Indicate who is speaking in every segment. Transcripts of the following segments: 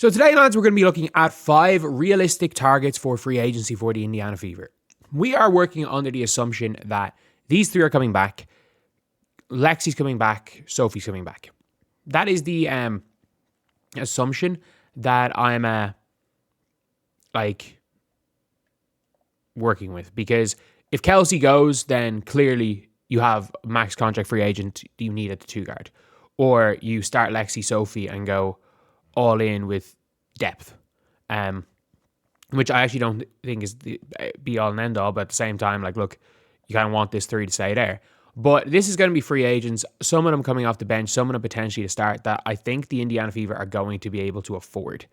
Speaker 1: So today, lads, we're going to be looking at 5 realistic targets for free agency for the Indiana Fever. We are working under the assumption that these 3 are coming back. Lexi's coming back. Sophie's coming back. That is the assumption that I'm working with. Because if Kelsey goes, then clearly you have max contract free agent you need at the 2 guard. Or you start Lexi, Sophie and go all in with depth, which I actually don't think is the be all and end all, but at the same time, look, you kind of want this 3 to stay there. But this is going to be free agents, some of them coming off the bench, some of them potentially to start, that I think the Indiana Fever are going to be able to afford,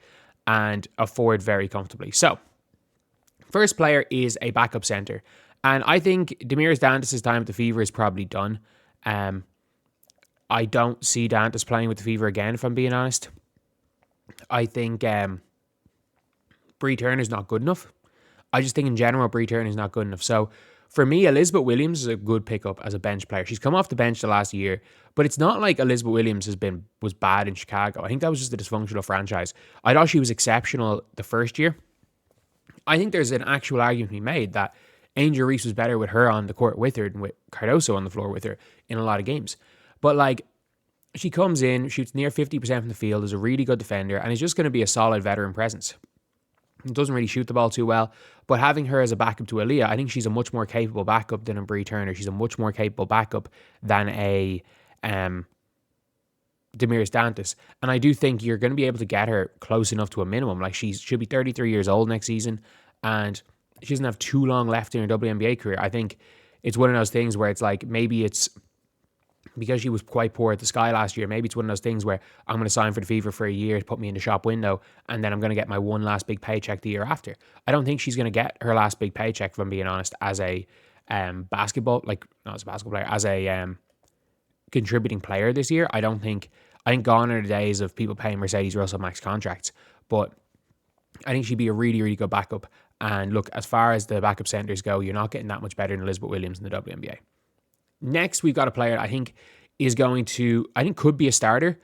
Speaker 1: and afford very comfortably. So, first player is a backup center, and I think Demiris Dantas' time at the Fever is probably done. I don't see Dantas playing with the Fever again, if I'm being honest. I think Bree Turner's not good enough. I just think in general Bree Turner's not good enough. So for me, Elizabeth Williams is a good pickup as a bench player. She's come off the bench the last year, but it's not like Elizabeth Williams was bad in Chicago. I think that was just a dysfunctional franchise. I thought she was exceptional the first year. I think there's an actual argument to be made that Angel Reese was better with her on the court with her than with Cardoso on the floor with her in a lot of games. But she comes in, shoots near 50% from the field, is a really good defender, and is just going to be a solid veteran presence. Doesn't really shoot the ball too well, but having her as a backup to Aaliyah, I think she's a much more capable backup than a Bree Turner. She's a much more capable backup than a Demiris Dantas. And I do think you're going to be able to get her close enough to a minimum. She'll be 33 years old next season, and she doesn't have too long left in her WNBA career. I think it's one of those things where it's maybe it's because she was quite poor at the Sky last year, maybe it's one of those things where I'm going to sign for the Fever for a year to put me in the shop window, and then I'm going to get my one last big paycheck the year after. I don't think she's going to get her last big paycheck, if I'm being honest, as a basketball player, as a contributing player this year. I think gone are the days of people paying Mercedes Russell max contracts, but I think she'd be a really, really good backup. And look, as far as the backup centers go, you're not getting that much better than Elizabeth Williams in the WNBA. Next, we've got a player I think could be a starter,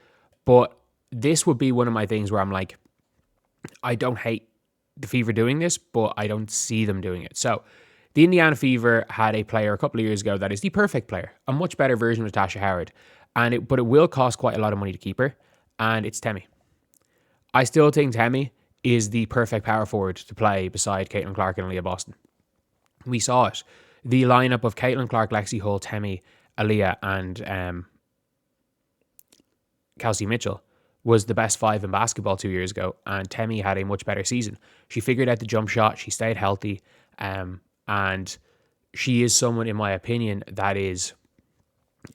Speaker 1: but this would be one of my things where I'm I don't hate the Fever doing this, but I don't see them doing it. So, the Indiana Fever had a player a couple of years ago that is the perfect player, a much better version of Natasha Howard, but it will cost quite a lot of money to keep her, and it's Temi. I still think Temi is the perfect power forward to play beside Caitlin Clark and Aaliyah Boston. We saw it. The lineup of Caitlin Clark, Lexi Hull, Temi, Aaliyah, and Kelsey Mitchell was the best 5 in basketball 2 years ago, and Temi had a much better season. She figured out the jump shot, she stayed healthy, and she is someone, in my opinion, that is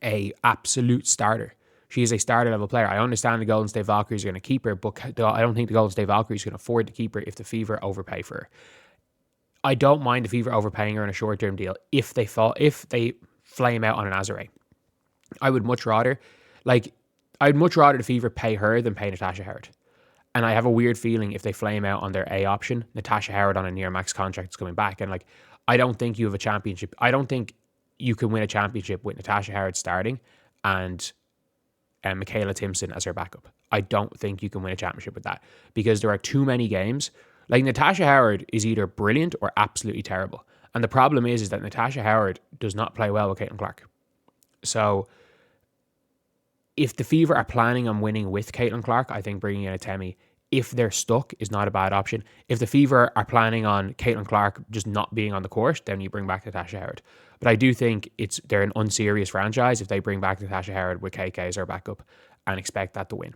Speaker 1: a absolute starter. She is a starter level player. I understand the Golden State Valkyries are going to keep her, but I don't think the Golden State Valkyries can afford to keep her if the Fever overpay for her. I don't mind the Fever overpaying her on a short-term deal if they flame out on an Azure. I would much rather the Fever pay her than pay Natasha Howard. And I have a weird feeling if they flame out on their A option, Natasha Howard on a near max contract is coming back. And I don't think you have a championship. I don't think you can win a championship with Natasha Howard starting and Michaela Timpson as her backup. I don't think you can win a championship with that because there are too many games. Natasha Howard is either brilliant or absolutely terrible. And the problem is that Natasha Howard does not play well with Caitlin Clark. So if the Fever are planning on winning with Caitlin Clark, I think bringing in a Temi, if they're stuck, is not a bad option. If the Fever are planning on Caitlin Clark just not being on the court, then you bring back Natasha Howard. But I do think they're an unserious franchise if they bring back Natasha Howard with KK as her backup and expect that to win.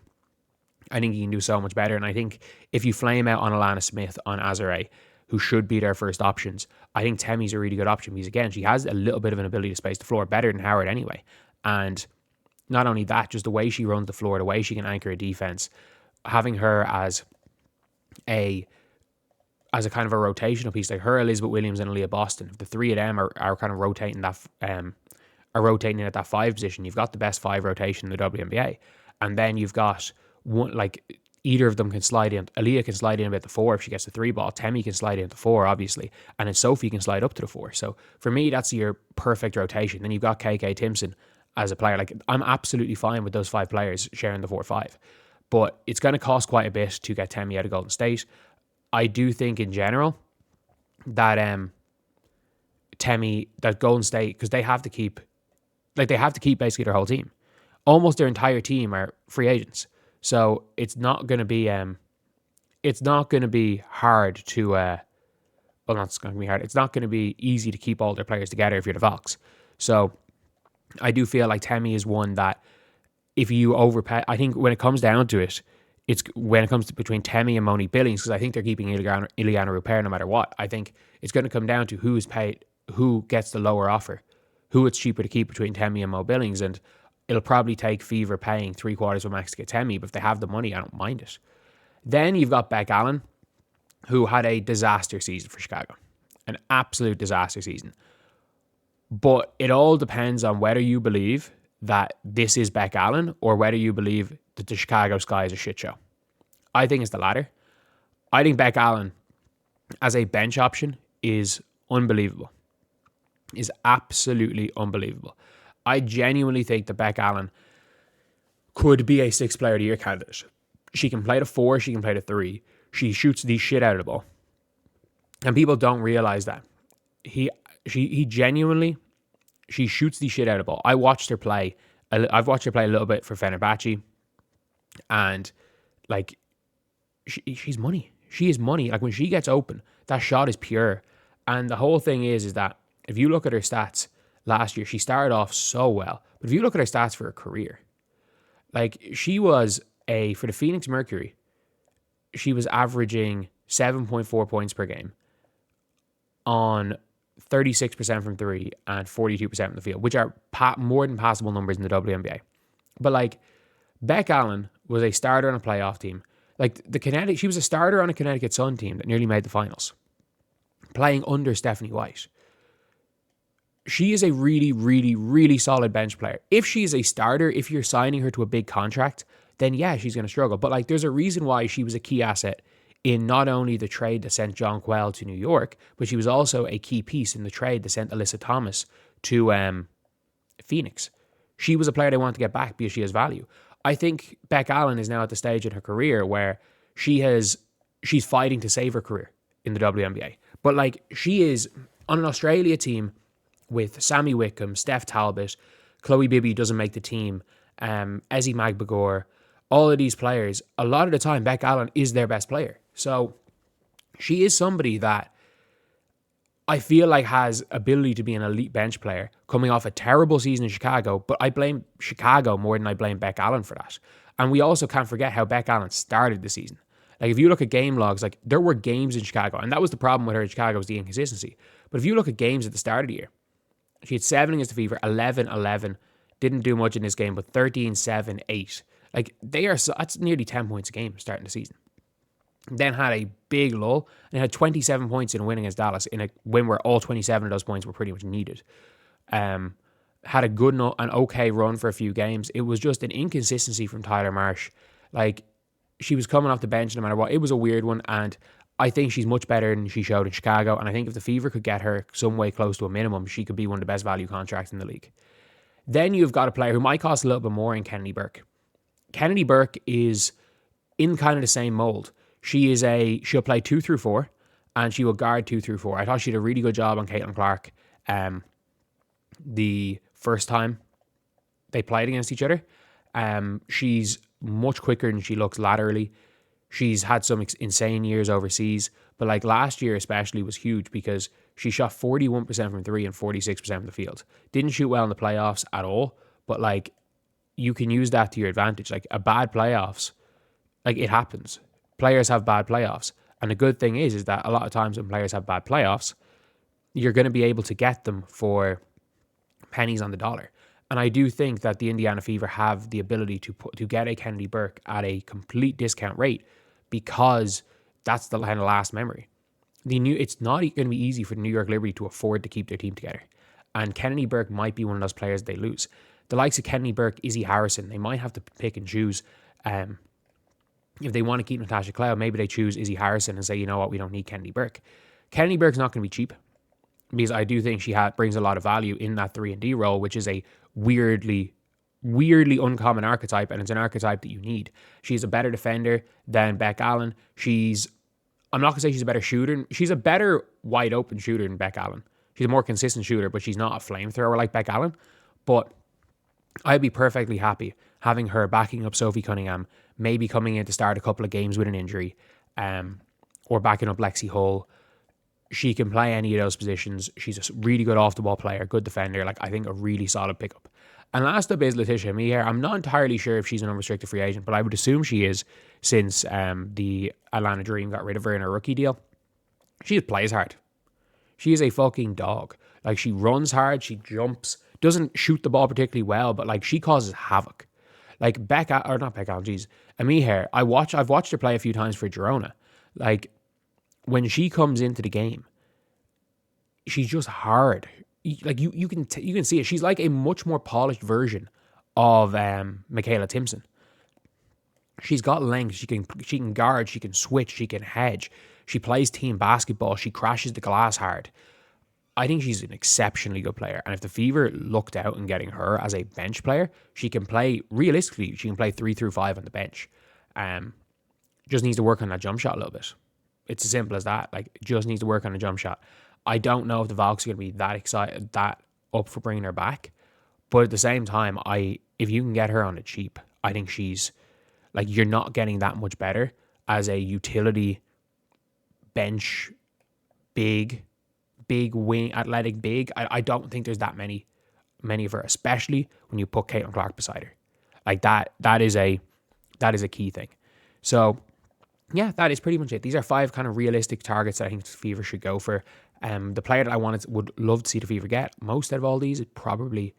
Speaker 1: I think you can do so much better. And I think if you flame out on Alana Smith, on Azure, who should be their first options, I think Temi's a really good option because, again, she has a little bit of an ability to space the floor, better than Howard anyway. And not only that, just the way she runs the floor, the way she can anchor a defense, having her as a kind of a rotational piece, like her, Elizabeth Williams, and Aaliyah Boston. If the 3 of them are kind of rotating at that 5 position, you've got the best 5 rotation in the WNBA. And then you've got one, either of them can slide in. Aaliyah can slide in a bit the 4 if she gets the 3 ball. Temi can slide in the 4, obviously. And then Sophie can slide up to the 4. So for me, that's your perfect rotation. Then you've got KK Timpson as a player. I'm absolutely fine with those 5 players sharing the 4-5. but it's going to cost quite a bit to get Temi out of Golden State. I do think in general that that Golden State, because they have to keep basically their whole team. Almost their entire team are free agents. So it's not going to be hard to well, not going to be hard. It's not going to be easy to keep all their players together if you're the Vox. So I do feel like Temi is one that if you overpay, I think when it comes down to it, it's when it comes to between Temi and Monique Billings, because I think they're keeping Ileana Rupert no matter what. I think it's going to come down to who is paid, who gets the lower offer, who it's cheaper to keep between Temi and Mo Billings, and it'll probably take Fever paying 3/4 of max to get Temi, but if they have the money, I don't mind it. Then you've got Beck Allen, who had a disaster season for Chicago. An absolute disaster season. But it all depends on whether you believe that this is Beck Allen or whether you believe that the Chicago Sky is a shit show. I think it's the latter. I think Beck Allen as a bench option is unbelievable. Is absolutely unbelievable. I genuinely think that Beck Allen could be a 6th player of the year candidate. She can play the 4, she can play the 3. She shoots the shit out of the ball. And people don't realize that. She genuinely, she shoots the shit out of the ball. I've watched her play a little bit for Fenerbahce. And like, she's money. She is money. Like when she gets open, that shot is pure. And the whole thing is that if you look at her stats last year, she started off so well. But if you look at her stats for her career, like she was for the Phoenix Mercury, she was averaging 7.4 points per game on 36% from 3 and 42% from the field, which are more than passable numbers in the WNBA. But like Beck Allen was a starter on a playoff team. Like she was a starter on a Connecticut Sun team that nearly made the finals, playing under Stephanie White. She is a really, really, really solid bench player. If she's a starter, if you're signing her to a big contract, then yeah, she's going to struggle. But like, there's a reason why she was a key asset in not only the trade that sent John Quell to New York, but she was also a key piece in the trade that sent Alyssa Thomas to Phoenix. She was a player they wanted to get back because she has value. I think Beck Allen is now at the stage in her career where she's fighting to save her career in the WNBA. But like, she is on an Australia team with Sammy Wickham, Steph Talbot, Chloe Bibby doesn't make the team, Ezzy Magbagor, all of these players. A lot of the time, Beck Allen is their best player. So she is somebody that I feel like has ability to be an elite bench player coming off a terrible season in Chicago, but I blame Chicago more than I blame Beck Allen for that. And we also can't forget how Beck Allen started the season. Like if you look at game logs, like there were games in Chicago, and that was the problem with her in Chicago was the inconsistency. But if you look at games at the start of the year, she had 7 against the Fever, 11-11, didn't do much in this game, but 13-7-8. Like that's nearly 10 points a game starting the season. Then had a big lull and had 27 points in a win against Dallas in a win where all 27 of those points were pretty much needed. Had a good and okay run for a few games. It was just an inconsistency from Tyler Marsh. Like she was coming off the bench no matter what. It was a weird one, and I think she's much better than she showed in Chicago. And I think if the Fever could get her some way close to a minimum, she could be one of the best value contracts in the league. Then you've got a player who might cost a little bit more in Kennedy Burke. Kennedy Burke is in kind of the same mold. She'll play 2 through 4 and she will guard 2 through 4. I thought she did a really good job on Caitlin Clark the first time they played against each other. She's much quicker than she looks laterally. She's had some insane years overseas, but like last year especially was huge because she shot 41% from 3 and 46% from the field. Didn't shoot well in the playoffs at all, but like you can use that to your advantage. Like a bad playoffs, like it happens. Players have bad playoffs. And the good thing is that a lot of times when players have bad playoffs, you're going to be able to get them for pennies on the dollar. And I do think that the Indiana Fever have the ability to get a Kennedy Burke at a complete discount rate because that's the kind of last memory. It's not going to be easy for the New York Liberty to afford to keep their team together. And Kennedy Burke might be one of those players they lose. The likes of Kennedy Burke, Izzy Harrison, they might have to pick and choose. If they want to keep Natasha Cloud, maybe they choose Izzy Harrison and say, you know what, we don't need Kennedy Burke. Kennedy Burke's not going to be cheap because I do think she brings a lot of value in that 3-and-D role, which is a weirdly weirdly uncommon archetype, and it's an archetype that you need. She's a better defender than Beck Allen. I'm not going to say she's a better shooter. She's a better wide open shooter than Beck Allen. She's a more consistent shooter, but she's not a flamethrower like Beck Allen. But I'd be perfectly happy having her backing up Sophie Cunningham, maybe coming in to start a couple of games with an injury, or backing up Lexi Hull. She can play any of those positions. She's a really good off the ball player, good defender. Like, I think a really solid pickup. And last up is Laeticia Amihere. I'm not entirely sure if she's an unrestricted free agent, but I would assume she is, since the Atlanta Dream got rid of her in a rookie deal. She just plays hard. She is a fucking dog. Like, she runs hard, she jumps, doesn't shoot the ball particularly well, but like, she causes havoc. Like Amihere. I've watched her play a few times for Girona. Like, when she comes into the game, she's just hard. Like, you can see it. She's like a much more polished version of Michaela Timpson. She's got length. She can guard. She can switch. She can hedge. She plays team basketball. She crashes the glass hard. I think she's an exceptionally good player. And if the Fever looked out in getting her as a bench player, she can play, realistically, she can play 3 through 5 on the bench. Just needs to work on that jump shot a little bit. It's as simple as that. Like, just needs to work on a jump shot. I don't know if the Valks are going to be that excited, that up for bringing her back. But at the same time, if you can get her on the cheap, I think she's, like, you're not getting that much better as a utility bench big wing, athletic big. I don't think there's that many of her, especially when you put Caitlin Clark beside her. Like, that is a key thing. So yeah, that is pretty much it. These are 5 kind of realistic targets that I think the Fever should go for. The player that I would love to see the Fever get most out of all these is probably,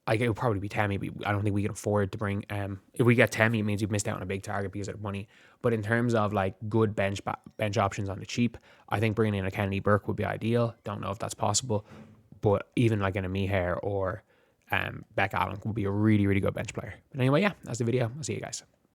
Speaker 1: it would probably be Temi. I don't think we can afford to bring. If we get Temi, it means we've missed out on a big target because of money. But in terms of like good bench options on the cheap, I think bringing in a Kennedy Burke would be ideal. Don't know if that's possible, but even like an Amihere or Beck Allen would be a really, really good bench player. But anyway, yeah, that's the video. I'll see you guys.